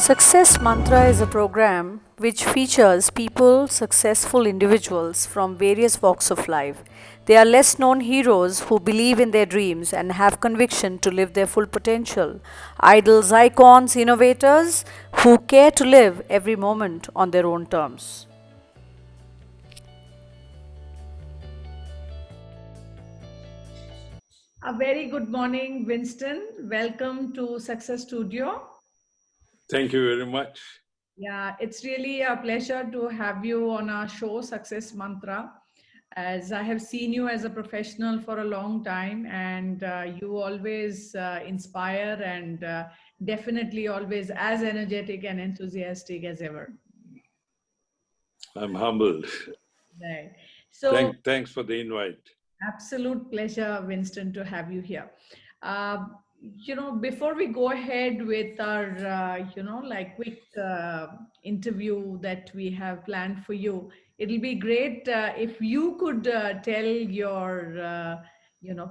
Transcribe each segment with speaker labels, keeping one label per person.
Speaker 1: Success Mantra is a program which features people, successful individuals from various walks of life. They are less known heroes who believe in their dreams and have conviction to live their full potential. Idols, icons, innovators who care to live every moment on their own terms.
Speaker 2: A very good morning, Winston. Welcome to Success Studio.
Speaker 3: Thank you very much.
Speaker 2: Yeah, it's really a pleasure to have you on our show, Success Mantra. As I have seen you as a professional for a long time, and you always inspire and definitely always as energetic and enthusiastic as ever.
Speaker 3: I'm humbled.
Speaker 2: Right. So,
Speaker 3: Thanks for the invite.
Speaker 2: absolute pleasure, Winston, to have you here. Before we go ahead with our, quick interview that we have planned for you, it'll be great if you could tell your,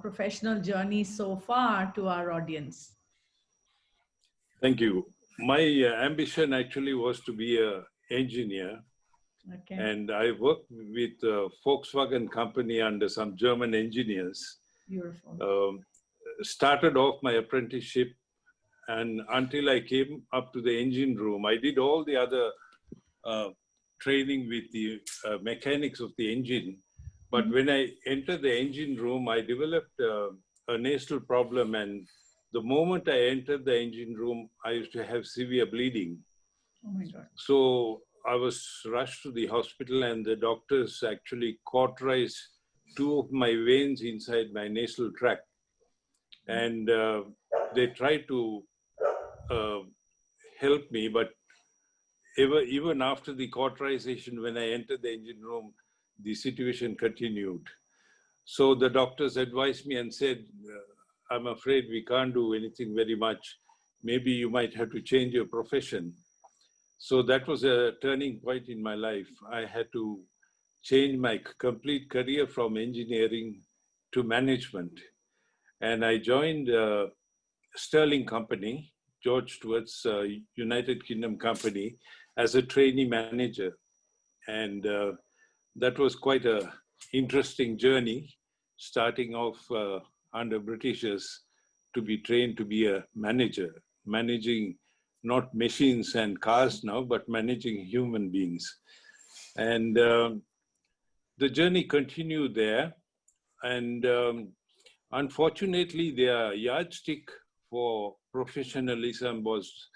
Speaker 2: professional journey so far to our audience.
Speaker 3: Thank you. My ambition actually was to be an engineer,
Speaker 2: Okay.
Speaker 3: and I worked with Volkswagen company under some German engineers.
Speaker 2: Beautiful.
Speaker 3: Started off my apprenticeship, and until I came up to the engine room, I did all the other training with the mechanics of the engine. But when I entered the engine room, I developed a nasal problem, and the moment I entered the engine room, I used to have severe bleeding.
Speaker 2: Oh my God.
Speaker 3: So I was rushed to the hospital, and the doctors actually cauterized two of my veins inside my nasal tract. And they tried to help me, but even after the cauterization, when I entered the engine room, the situation continued. So the doctors advised me and said, I'm afraid we can't do anything very much. Maybe you might have to change your profession. So that was a turning point in my life. I had to change my complete career from engineering to management. And I joined Sterling Company, George Stewart's United Kingdom company, as a trainee manager. And that was quite a interesting journey, starting off under Britishers to be trained to be a manager, managing not machines and cars now, but managing human beings. And the journey continued there. And unfortunately, their yardstick for professionalism was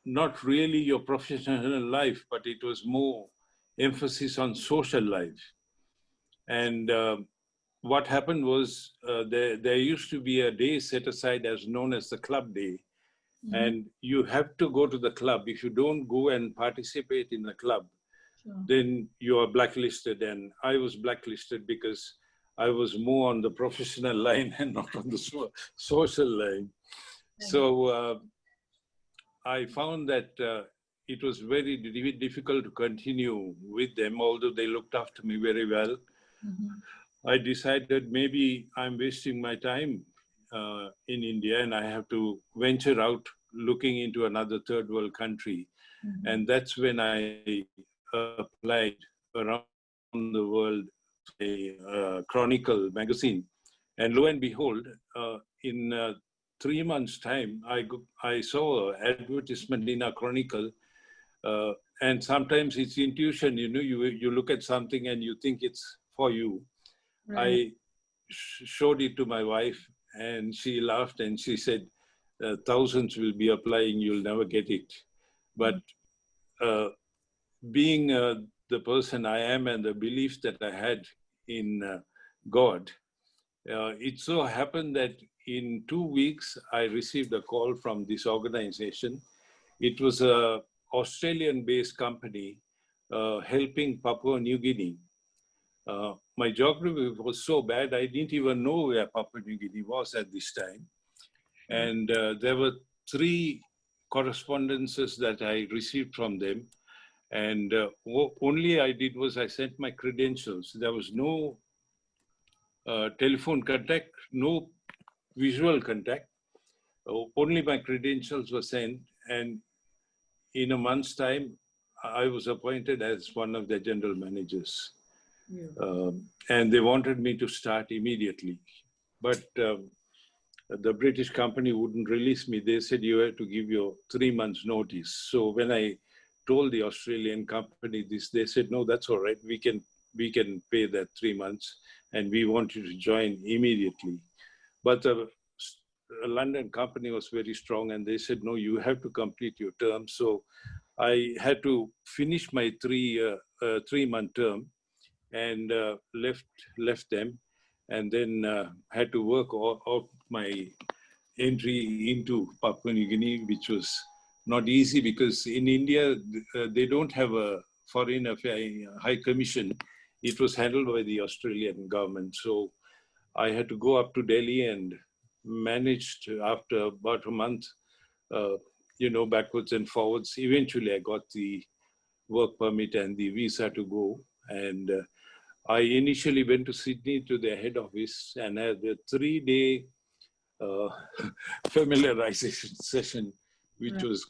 Speaker 3: not really your professional life, but it was more emphasis on social life. And what happened was there used to be a day set aside as known as the club day. And you have to go to the club. If you don't go and participate in the club, then you are blacklisted. And I was blacklisted because I was more on the professional line and not on the social line. So I found that it was very difficult to continue with them, although they looked after me very well. I decided maybe I'm wasting my time in India and I have to venture out looking into another third world country. And that's when I applied around the world a Chronicle magazine. And lo and behold, in 3 months' time, I saw an advertisement in a Chronicle. And sometimes it's intuition, you look at something and you think it's for you. Right. I showed it to my wife and she laughed and she said, thousands will be applying, you'll never get it. But being the person I am and the beliefs that I had in God, it so happened that in 2 weeks, I received a call from this organization. It was an Australian-based company helping Papua New Guinea. My geography was so bad, I didn't even know where Papua New Guinea was at this time. And there were 3 correspondences that I received from them. And only I did was I sent my credentials. There was no telephone contact, no visual contact. Only my credentials were sent. and in a month's time, I was appointed as one of the general managers.
Speaker 2: Yeah.
Speaker 3: And they wanted me to start immediately. But the British company wouldn't release me. They said you have to give your 3 months notice. So when I told the Australian company this, they said, no, that's all right. We can pay that 3 months and we want you to join immediately. But the London company was very strong and they said, no, you have to complete your term. So I had to finish my 3-month term and left them, and then had to work out my entry into Papua New Guinea, which was not easy because in India, they don't have a foreign affairs high commission. It was handled by the Australian government. So I had to go up to Delhi and managed after about a month, backwards and forwards. Eventually, I got the work permit and the visa to go. And I initially went to Sydney to their head office and had a 3-day uh, familiarization session, which was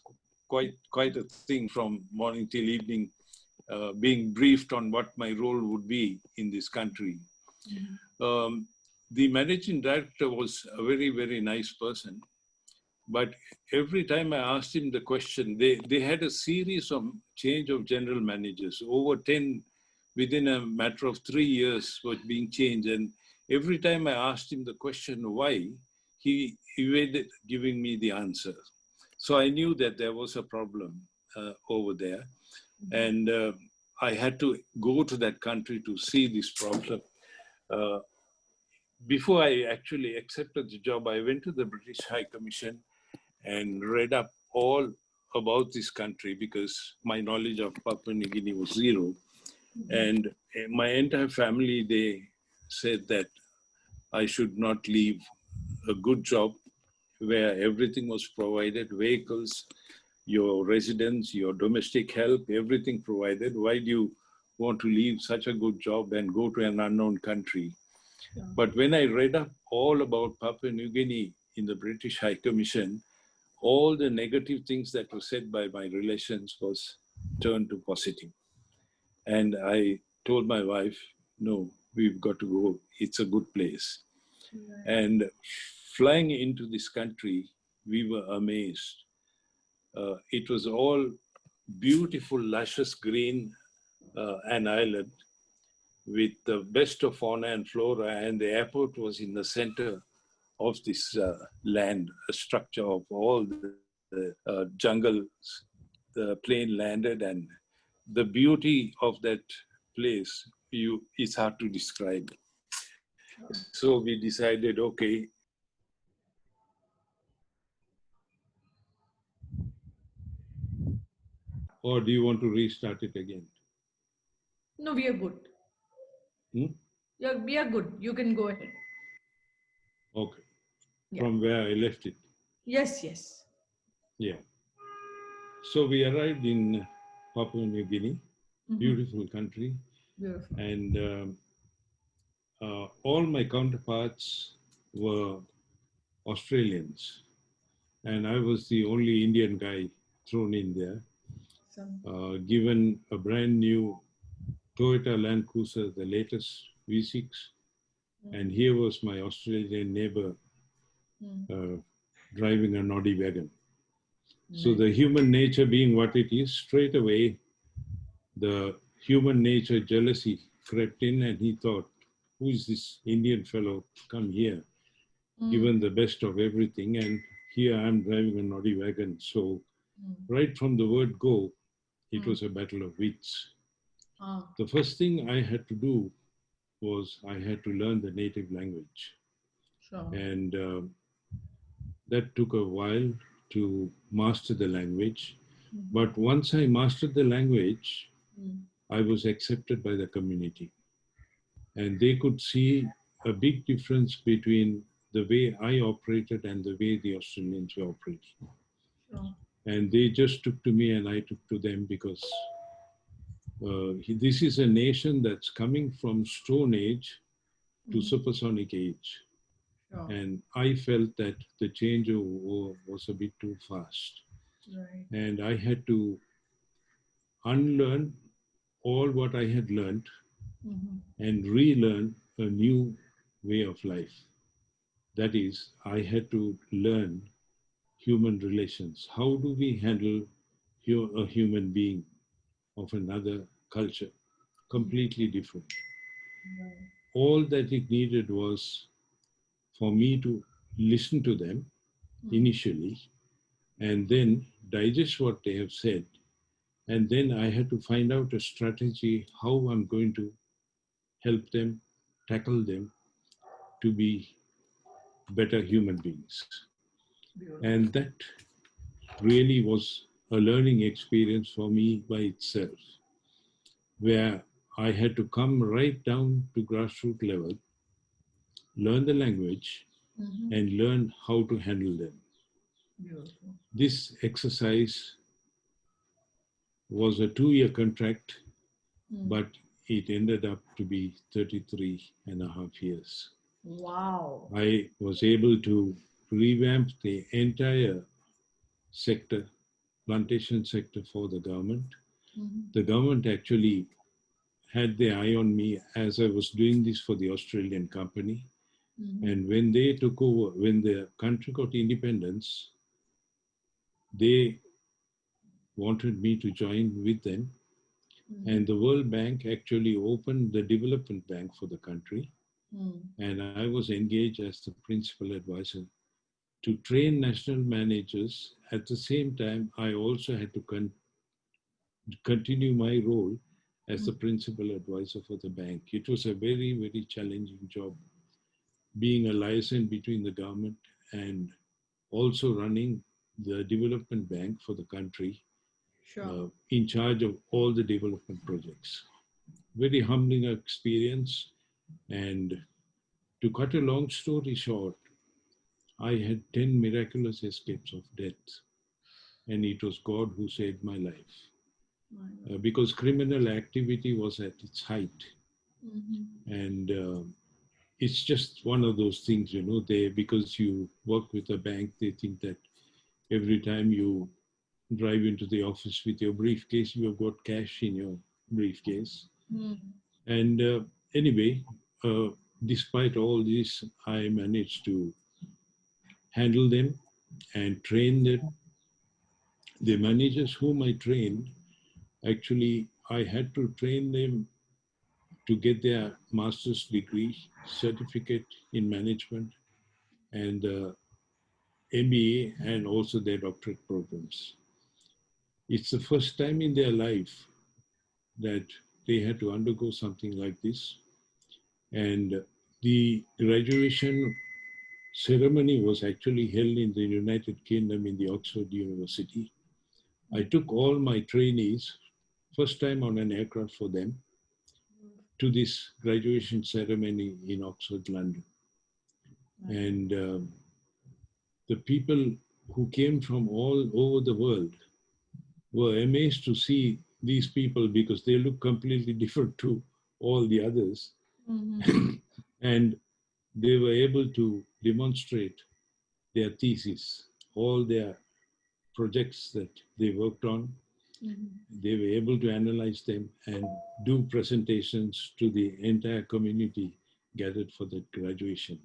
Speaker 3: quite a thing from morning till evening, being briefed on what my role would be in this country. The managing director was a very, very nice person. But every time I asked him the question, they had a series of change of general managers. Over 10, within a matter of 3 years, was being changed. And every time I asked him the question why, he evaded giving me the answer. So I knew that there was a problem over there. And I had to go to that country to see this problem. Before I actually accepted the job, I went to the British High Commission and read up all about this country because my knowledge of Papua New Guinea was zero. And my entire family, they said that I should not leave a good job where everything was provided, vehicles, your residence, your domestic help, everything provided. Why do you want to leave such a good job and go to an unknown country? Yeah. But when I read up all about Papua New Guinea in the British High Commission, all the negative things that were said by my relations was turned to positive. And I told my wife, no, we've got to go. It's a good place. Right. And flying into this country, we were amazed. It was all beautiful, luscious green, an island with the best of fauna and flora. And the airport was in the center of this land, a structure of all the jungles. The plane landed, and the beauty of that place it's hard to describe. So we decided, okay. Or do you want to restart it again?
Speaker 2: No, we are good. Yeah, we are good. You can go ahead.
Speaker 3: Okay. Yeah. From where I left it.
Speaker 2: Yes, yes.
Speaker 3: Yeah. So we arrived in Papua New Guinea, beautiful country.
Speaker 2: Beautiful.
Speaker 3: And all my counterparts were Australians. And I was the only Indian guy thrown in there, given a brand new Toyota Land Cruiser, the latest V6. And here was my Australian neighbor driving a Noddy wagon. So the human nature being what it is, straight away, the human nature jealousy crept in, and he thought, who is this Indian fellow come here, given the best of everything, and here I'm driving a Noddy wagon. So right from the word go, it was a battle of wits. The first thing I had to do was I had to learn the native language.
Speaker 2: Sure.
Speaker 3: And that took a while to master the language. But once I mastered the language, I was accepted by the community. And they could see a big difference between the way I operated and the way the Australians were operating.
Speaker 2: Sure.
Speaker 3: And they just took to me and I took to them because this is a nation that's coming from Stone Age to supersonic age. Sure. And I felt that the change was a bit too fast.
Speaker 2: Right.
Speaker 3: And I had to unlearn all what I had learned
Speaker 2: Mm-hmm.
Speaker 3: and relearn a new way of life. That is, I had to learn human relations. How do we handle a human being of another culture? Completely different.
Speaker 2: Right.
Speaker 3: All that it needed was for me to listen to them initially and then digest what they have said. And then I had to find out a strategy how I'm going to help them, tackle them to be better human beings.
Speaker 2: Beautiful.
Speaker 3: And that really was a learning experience for me by itself, where I had to come right down to grassroots level, learn the language,
Speaker 2: Mm-hmm.
Speaker 3: and learn how to handle them.
Speaker 2: Beautiful.
Speaker 3: This exercise was a 2-year contract,
Speaker 2: Mm.
Speaker 3: but it ended up to be 33 and a half years.
Speaker 2: Wow.
Speaker 3: I was able to revamp the entire sector, plantation sector for the government.
Speaker 2: Mm-hmm.
Speaker 3: The government actually had their eye on me as I was doing this for the Australian company.
Speaker 2: Mm-hmm.
Speaker 3: And when they took over, when the country got independence, they wanted me to join with them.
Speaker 2: Mm-hmm.
Speaker 3: And the World Bank actually opened the development bank for the country.
Speaker 2: Mm.
Speaker 3: And I was engaged as the principal advisor to train national managers. At the same time, I also had to continue my role as the principal advisor for the bank. It was a very, very challenging job, being a liaison between the government and also running the development bank for the country,
Speaker 2: Sure.
Speaker 3: in charge of all the development projects. Very humbling experience. And to cut a long story short, I had 10 miraculous escapes of death, and it was God who saved my life.
Speaker 2: My God.
Speaker 3: Because criminal activity was at its height.
Speaker 2: Mm-hmm.
Speaker 3: And it's just one of those things, they, because you work with a bank, they think that every time you drive into the office with your briefcase, you've got cash in your briefcase.
Speaker 2: Mm.
Speaker 3: And anyway, uh, despite all this, I managed to handle them and train them. The managers whom I trained, actually, I had to train them to get their master's degree, certificate in management, and MBA, and also their doctorate programs. It's the first time in their life that they had to undergo something like this. And the graduation ceremony was actually held in the United Kingdom in the Oxford University. I took all my trainees, first time on an aircraft for them, to this graduation ceremony in Oxford, London. And the people who came from all over the world were amazed to see these people because they look completely different to all the others.
Speaker 2: Mm-hmm.
Speaker 3: And they were able to demonstrate their thesis, all their projects that they worked on.
Speaker 2: Mm-hmm.
Speaker 3: They were able to analyze them and do presentations to the entire community gathered for that graduation.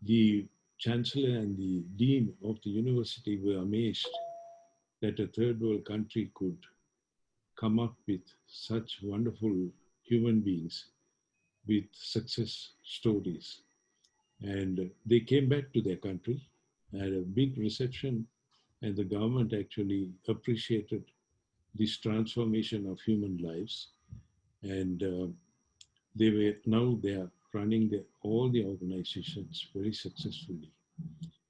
Speaker 3: The chancellor and the dean of the university were amazed that a third world country could come up with such wonderful human beings with success stories. And they came back to their country, had a big reception, and the government actually appreciated this transformation of human lives. And they are running all the organizations very successfully.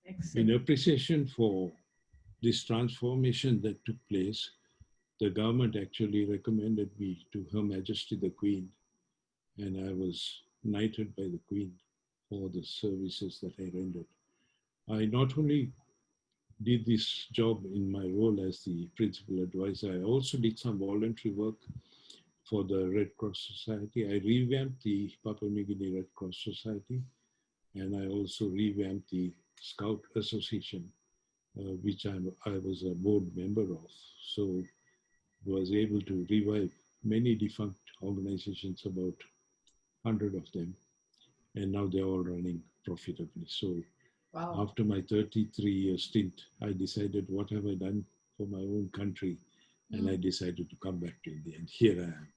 Speaker 3: In
Speaker 2: Excellent.
Speaker 3: appreciation for this transformation that took place, the government actually recommended me to Her Majesty the Queen, and I was knighted by the Queen for the services that I rendered. I not only did this job in my role as the principal advisor, I also did some voluntary work for the Red Cross Society. I revamped the Papua New Guinea Red Cross Society, and I also revamped the Scout Association which I was a board member of. So was able to revive many defunct organizations, about 100 of them, and now they're all running profitably. So
Speaker 2: Wow.
Speaker 3: after my 33-year stint, I decided, what have I done for my own country? And I decided to come back to India, and here I am.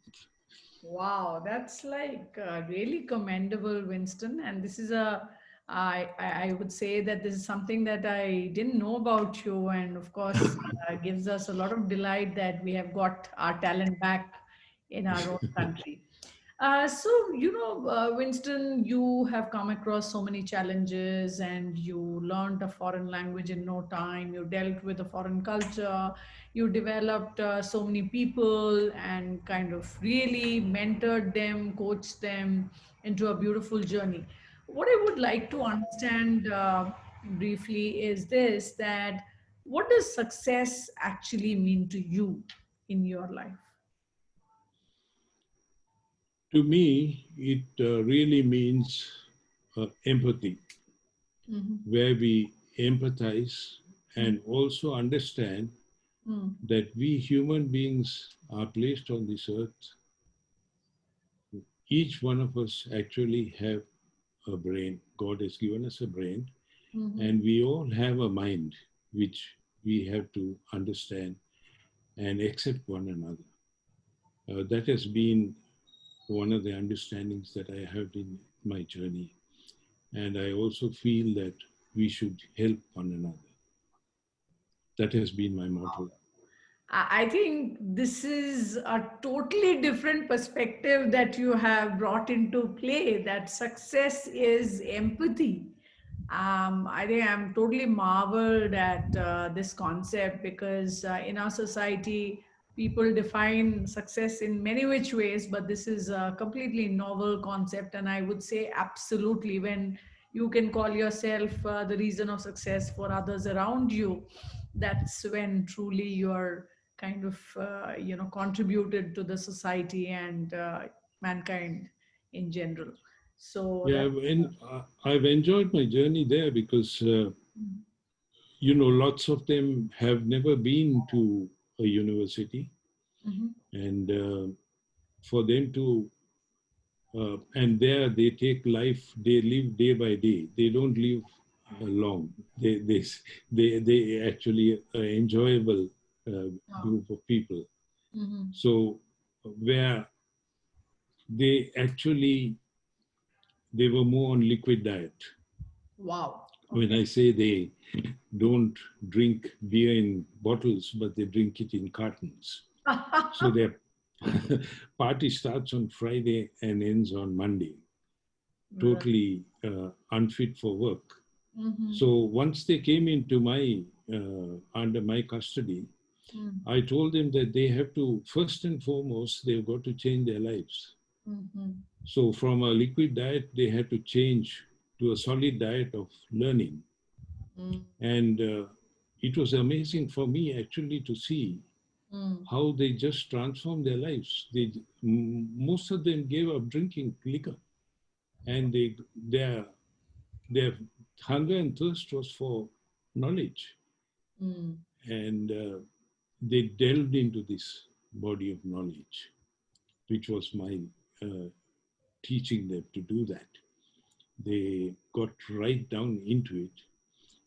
Speaker 2: Wow, that's like really commendable, Winston. And this is I would say that this is something that I didn't know about you, and of course, gives us a lot of delight that we have got our talent back in our own country. So, Winston, you have come across so many challenges and you learned a foreign language in no time. You dealt with a foreign culture. You developed so many people and kind of really mentored them, coached them into a beautiful journey. What I would like to understand briefly is this, that what does success actually mean to you in your life?
Speaker 3: To me, it really means empathy,
Speaker 2: Mm-hmm.
Speaker 3: where we empathize and also understand
Speaker 2: Mm-hmm.
Speaker 3: that we human beings are placed on this earth. Each one of us actually have a brain. God has given us a brain,
Speaker 2: Mm-hmm.
Speaker 3: and we all have a mind which we have to understand and accept one another. That has been one of the understandings that I have in my journey. And I also feel that we should help one another. That has been my motto.
Speaker 2: I think this is a totally different perspective that you have brought into play, that success is empathy. I think I'm totally marveled at this concept because in our society, people define success in many which ways, but this is a completely novel concept. And I would say, absolutely, when you can call yourself the reason of success for others around you, that's when truly you're kind of contributed to the society and mankind in general. So
Speaker 3: Yeah,
Speaker 2: that.
Speaker 3: and I've enjoyed my journey there because, lots of them have never been to a university.
Speaker 2: Mhm.
Speaker 3: And for them to, and there they take life, they live day by day. They don't live long. They actually enjoyable
Speaker 2: Wow.
Speaker 3: group of people.
Speaker 2: Mhm.
Speaker 3: So where they actually, they were more on liquid diet.
Speaker 2: Wow.
Speaker 3: When
Speaker 2: Okay.
Speaker 3: I say they don't drink beer in bottles, but they drink it in cartons. So their party starts on Friday and ends on Monday,
Speaker 2: Right.
Speaker 3: totally unfit for work.
Speaker 2: Mhm.
Speaker 3: So once they came into my under my custody,
Speaker 2: Mm.
Speaker 3: I told them that they have to, first and foremost, they've got to change their lives.
Speaker 2: Mhm.
Speaker 3: So from a liquid diet, they had to change to a solid diet of learning.
Speaker 2: Mm.
Speaker 3: And it was amazing for me actually to see
Speaker 2: Mm.
Speaker 3: how they just transformed their lives. Most of them gave up drinking liquor, and their hunger and thirst was for knowledge,
Speaker 2: Mm.
Speaker 3: and they delved into this body of knowledge, which was my teaching them to do that. They got right down into it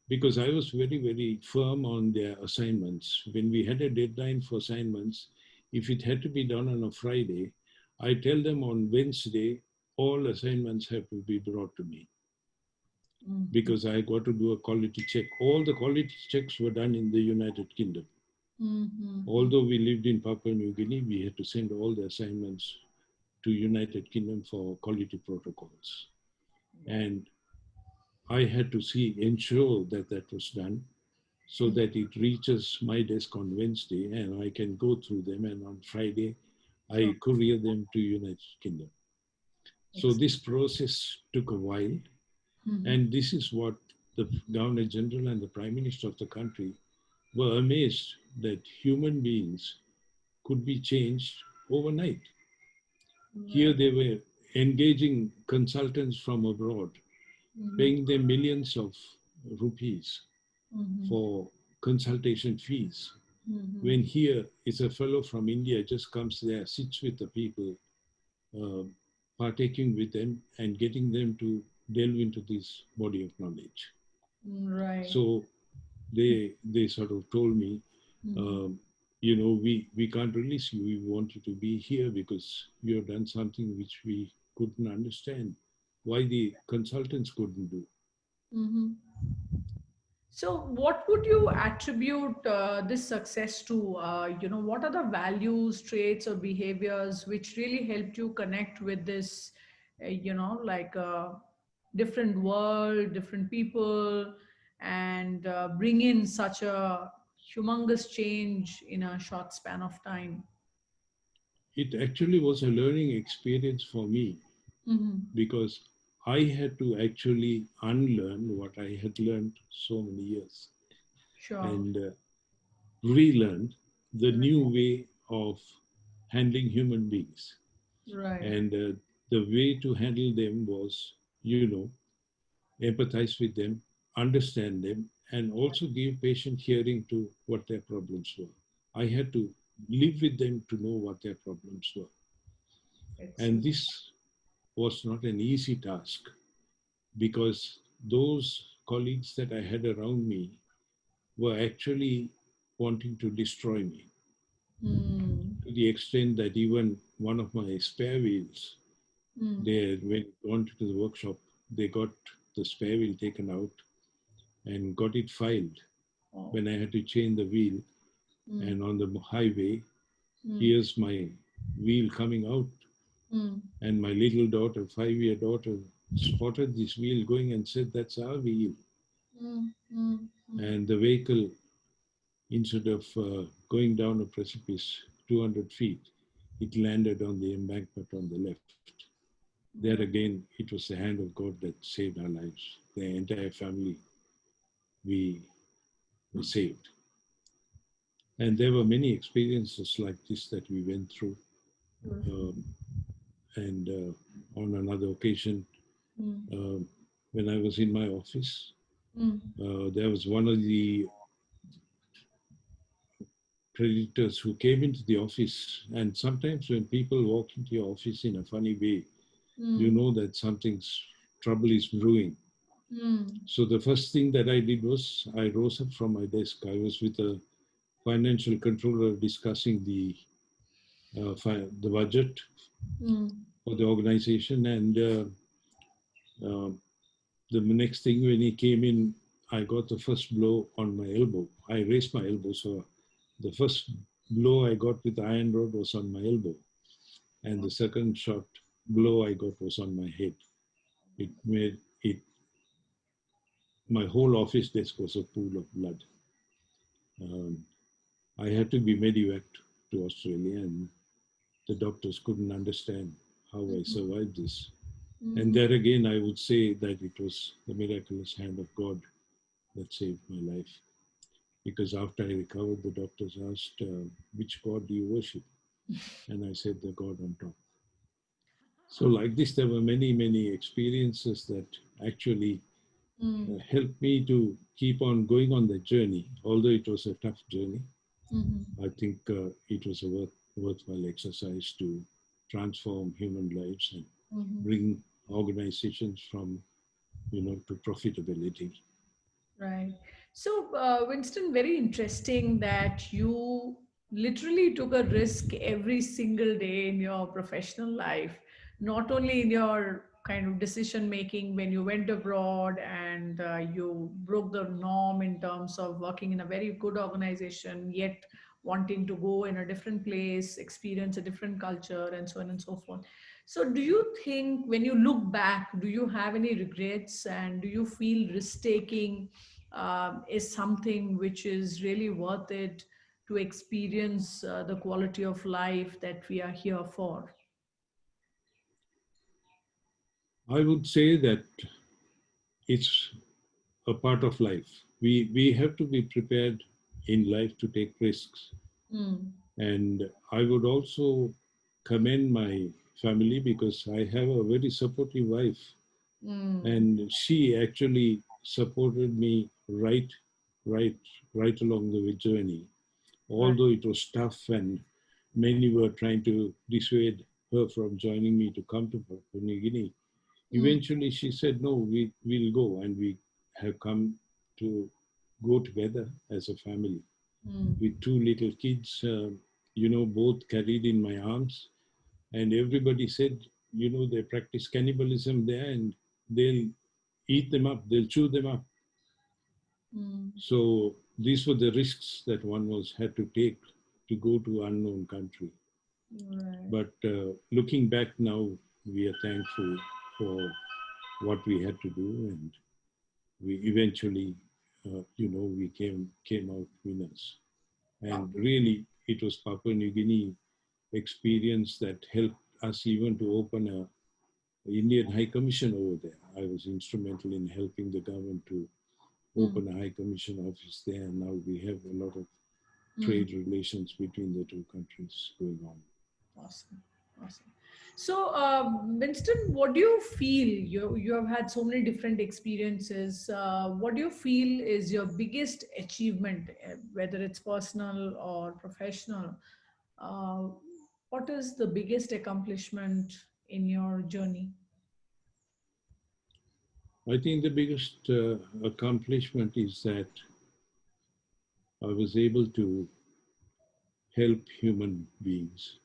Speaker 3: because I was very, very firm on their assignments. When we had a deadline for assignments, if it had to be done on a Friday, I tell them on Wednesday, all assignments have to be brought to me
Speaker 2: Mhm.
Speaker 3: because I got to do a quality check. All the quality checks were done in the United Kingdom.
Speaker 2: Mhm.
Speaker 3: Although we lived in Papua New Guinea, we had to send all the assignments to United Kingdom for quality protocols. And I had to ensure that that was done so that it reaches my desk on Wednesday and I can go through them. And on Friday,
Speaker 2: Sure.
Speaker 3: I courier them to United Kingdom. So
Speaker 2: Excellent.
Speaker 3: this process took a while.
Speaker 2: Mhm.
Speaker 3: And this is what the Governor General and the Prime Minister of the country were amazed that human beings could be changed overnight. Here
Speaker 2: Right.
Speaker 3: they were engaging consultants from abroad,
Speaker 2: Mhm.
Speaker 3: paying them millions of rupees
Speaker 2: Mhm.
Speaker 3: for consultation fees. When here is a fellow from India just comes there, sits with the people, partaking with them and getting them to delve into this body of knowledge.
Speaker 2: Right.
Speaker 3: So they sort of told me, we can't release you. We want you to be here because you have done something which we couldn't understand. Why the consultants couldn't do.
Speaker 2: So, what would you attribute this success to? What are the values, traits, or behaviors which really helped you connect with this, like a different world, different people, and bring in such a humongous change in a short span of time?
Speaker 3: It actually was a learning experience for me because I had to actually unlearn what I had learned so many years
Speaker 2: Sure.
Speaker 3: and relearn the new way of handling human beings.
Speaker 2: Right.
Speaker 3: And the way to handle them was, empathize with them, understand them, and also give patient hearing to what their problems were. I had to live with them to know what their problems were. And
Speaker 2: Excellent.
Speaker 3: this was not an easy task because those colleagues that I had around me were actually wanting to destroy me to the extent that even one of my spare wheels, they, when gone to the workshop, they got the spare wheel taken out and got it filed.
Speaker 2: Oh.
Speaker 3: When I had to change the wheel, and on the highway, here's my wheel coming out. And my little daughter, 5-year daughter, spotted this wheel going and said, "That's our wheel." And the vehicle, instead of going down a precipice 200 feet, it landed on the embankment on the left. There again, it was the hand of God that saved our lives. The entire family, we were saved. And there were many experiences like this that we went through. And on another occasion, when I was in my office, there was one of the creditors who came into the office. And sometimes when people walk into your office in a funny way, you know that something's trouble is brewing. So the first thing that I did was I rose up from my desk. I was with a financial controller discussing the budget for the organization, and the next thing when he came in, I got the first blow on my elbow. I raised my elbow, so the first blow I got with the iron rod was on my elbow, and the second shot blow I got was on my head. It made it. My whole office desk was a pool of blood. I had to be medevaced to Australia, and the doctors couldn't understand how I survived this. And there again, I would say that it was the miraculous hand of God that saved my life. Because after I recovered, the doctors asked, "Which God do you worship?" And I said, "The God on top." So like this, there were many, many experiences that actually helped me to keep on going on the journey. Although it was a tough journey, I think it was a worthwhile exercise to transform human lives and bring organizations from, to profitability.
Speaker 2: Right. So, Winston, very interesting that you literally took a risk every single day in your professional life, not only in your kind of decision making when you went abroad and you broke the norm in terms of working in a very good organization, yet wanting to go in a different place, experience a different culture, and so on and so forth. So, do you think when you look back, do you have any regrets and do you feel risk taking is something which is really worth it to experience the quality of life that we are here for?
Speaker 3: I would say that it's a part of life. We have to be prepared in life to take risks. And I would also commend my family because I have a very supportive wife. And she actually supported me right right along the journey.
Speaker 2: Right.
Speaker 3: Although it was tough and many were trying to dissuade her from joining me to come to Papua New Guinea,
Speaker 2: Mm,
Speaker 3: eventually she said, no, we'll go. And we have come to go together as a family
Speaker 2: mm,
Speaker 3: with two little kids, both carried in my arms. And everybody said, they practice cannibalism there and they'll eat them up, they'll chew them up.
Speaker 2: mm.
Speaker 3: So these were the risks that one had to take to go to unknown country.
Speaker 2: Right.
Speaker 3: But looking back now, we are thankful for what we had to do, and we eventually, we came out winners.
Speaker 2: Wow.
Speaker 3: And really, it was Papua New Guinea experience that helped us even to open a Indian High Commission over there. I was instrumental in helping the government to
Speaker 2: Mm,
Speaker 3: open a High Commission office there. And now we have a lot of
Speaker 2: mm.
Speaker 3: trade relations between the two countries going on.
Speaker 2: Awesome. Awesome. So, Winston, what do you feel? You have had so many different experiences. What do you feel is your biggest achievement, whether it's personal or professional? Uh, what is the biggest accomplishment in your journey?
Speaker 3: I think the biggest accomplishment is that I was able to help human beings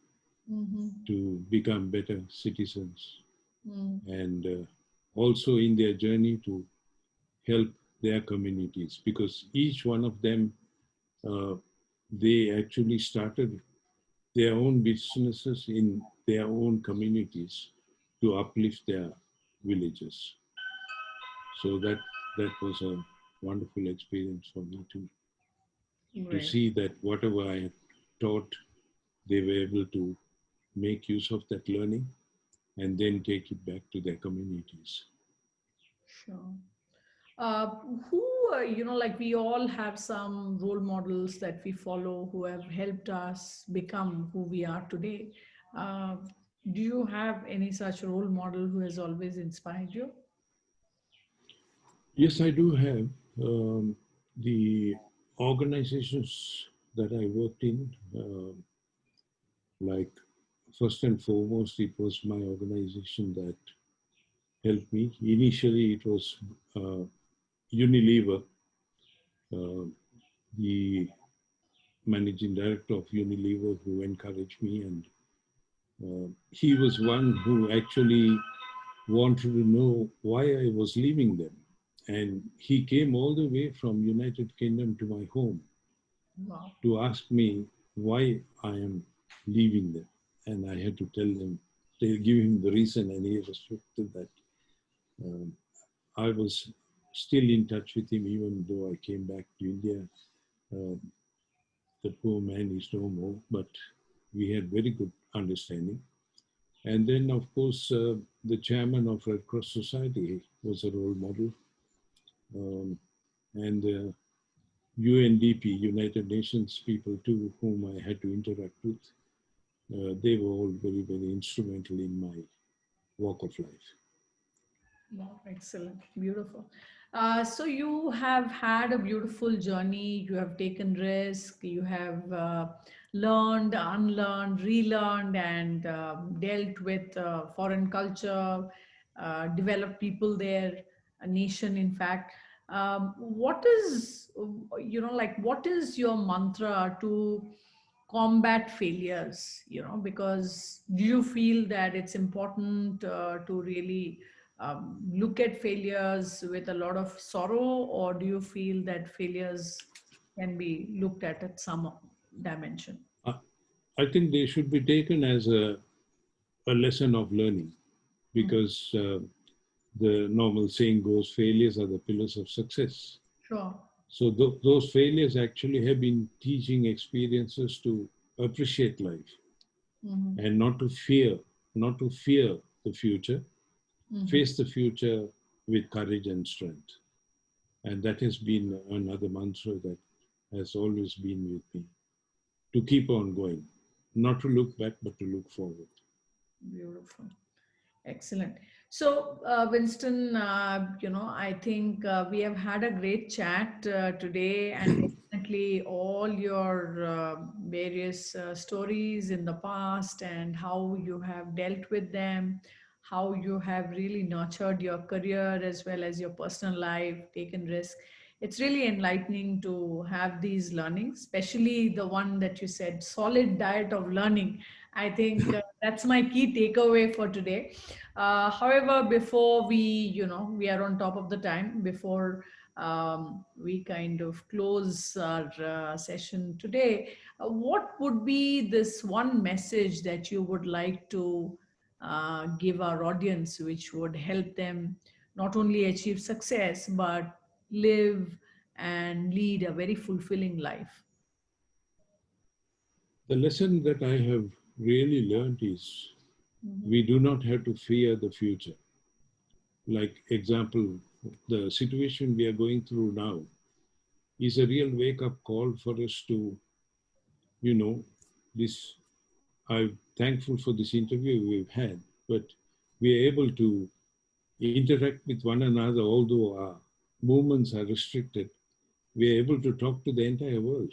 Speaker 2: Mm-hmm.
Speaker 3: to become better citizens
Speaker 2: Mm,
Speaker 3: and also in their journey to help their communities, because each one of them, uh, they actually started their own businesses in their own communities to uplift their villages. So that was a wonderful experience for me to
Speaker 2: right.
Speaker 3: see that whatever I had taught, they were able to make use of that learning and then take it back to their communities.
Speaker 2: Sure. Uh, who, like we all have some role models that we follow who have helped us become who we are today. Uh, do you have any such role model who has always inspired you?
Speaker 3: Yes, I do have the organizations that I worked in, like first and foremost, it was my organization that helped me. Initially, it was uh, Unilever, uh, the managing director of Unilever, who encouraged me, and he was one who actually wanted to know why I was leaving them. And he came all the way from United Kingdom to my home
Speaker 2: Wow.
Speaker 3: to ask me why I am leaving them. And I had to give him the reason, and he respected that. Um, I was still in touch with him even though I came back to India. Um, the poor man is no more, but we had very good understanding. And then, of course, the chairman of Red Cross Society was a role model. And UNDP, United Nations people too, whom I had to interact with, they were all very, very instrumental in my walk of life.
Speaker 2: Wow, excellent. Beautiful. So you have had a beautiful journey. You have taken risk. You have learned, unlearned, relearned, and dealt with foreign culture, developed people there, a nation, in fact. What is, what is your mantra to combat failures, because do you feel that it's important to really look at failures with a lot of sorrow, or do you feel that failures can be looked at some dimension?
Speaker 3: I, I think they should be taken as a lesson of learning,
Speaker 2: Mm,
Speaker 3: because the normal saying goes, failures are the pillars of success.
Speaker 2: sure.
Speaker 3: So those failures actually have been teaching experiences to appreciate life
Speaker 2: Hmm.
Speaker 3: and not to fear the future,
Speaker 2: Hmm.
Speaker 3: face the future with courage and strength. And that has been another mantra that has always been with me, to keep on going, not to look back, but to look forward.
Speaker 2: Beautiful. Excellent. So, Winston, I think we have had a great chat today, and definitely all your various stories in the past and how you have dealt with them, how you have really nurtured your career as well as your personal life, taken risk. It's really enlightening to have these learnings, especially the one that you said, solid diet of learning. I think that's my key takeaway for today. However, before we are on top of the time, before we kind of close our session today, what would be this one message that you would like to give our audience, which would help them not only achieve success, but live and lead a very fulfilling life?
Speaker 3: The lesson that I have really learned is
Speaker 2: Mhm.
Speaker 3: we do not have to fear the future. Like example, the situation we are going through now is a real wake-up call for us to, you know, this. I'm thankful for this interview we've had, but we are able to interact with one another, although our movements are restricted. We are able to talk to the entire world.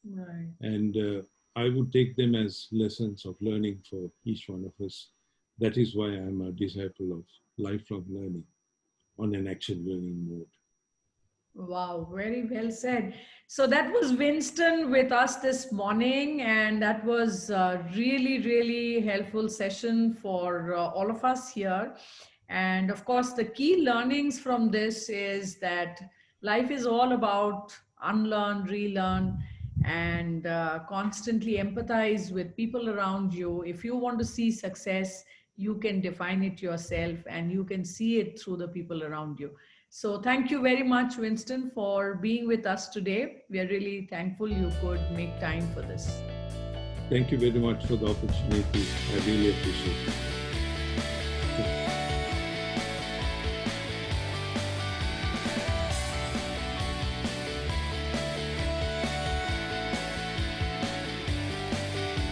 Speaker 2: Right.
Speaker 3: And I would take them as lessons of learning for each one of us. That is why I'm a disciple of lifelong learning on an action learning mode.
Speaker 2: Wow, very well said. So that was Winston with us this morning, and that was a really, really helpful session for all of us here. And of course, the key learnings from this is that life is all about unlearn, relearn, and constantly empathize with people around you. If you want to see success, you can define it yourself and you can see it through the people around you. So thank you very much, Winston, for being with us today. We are really thankful you could make time for this.
Speaker 3: Thank you very much for the opportunity. I really appreciate it.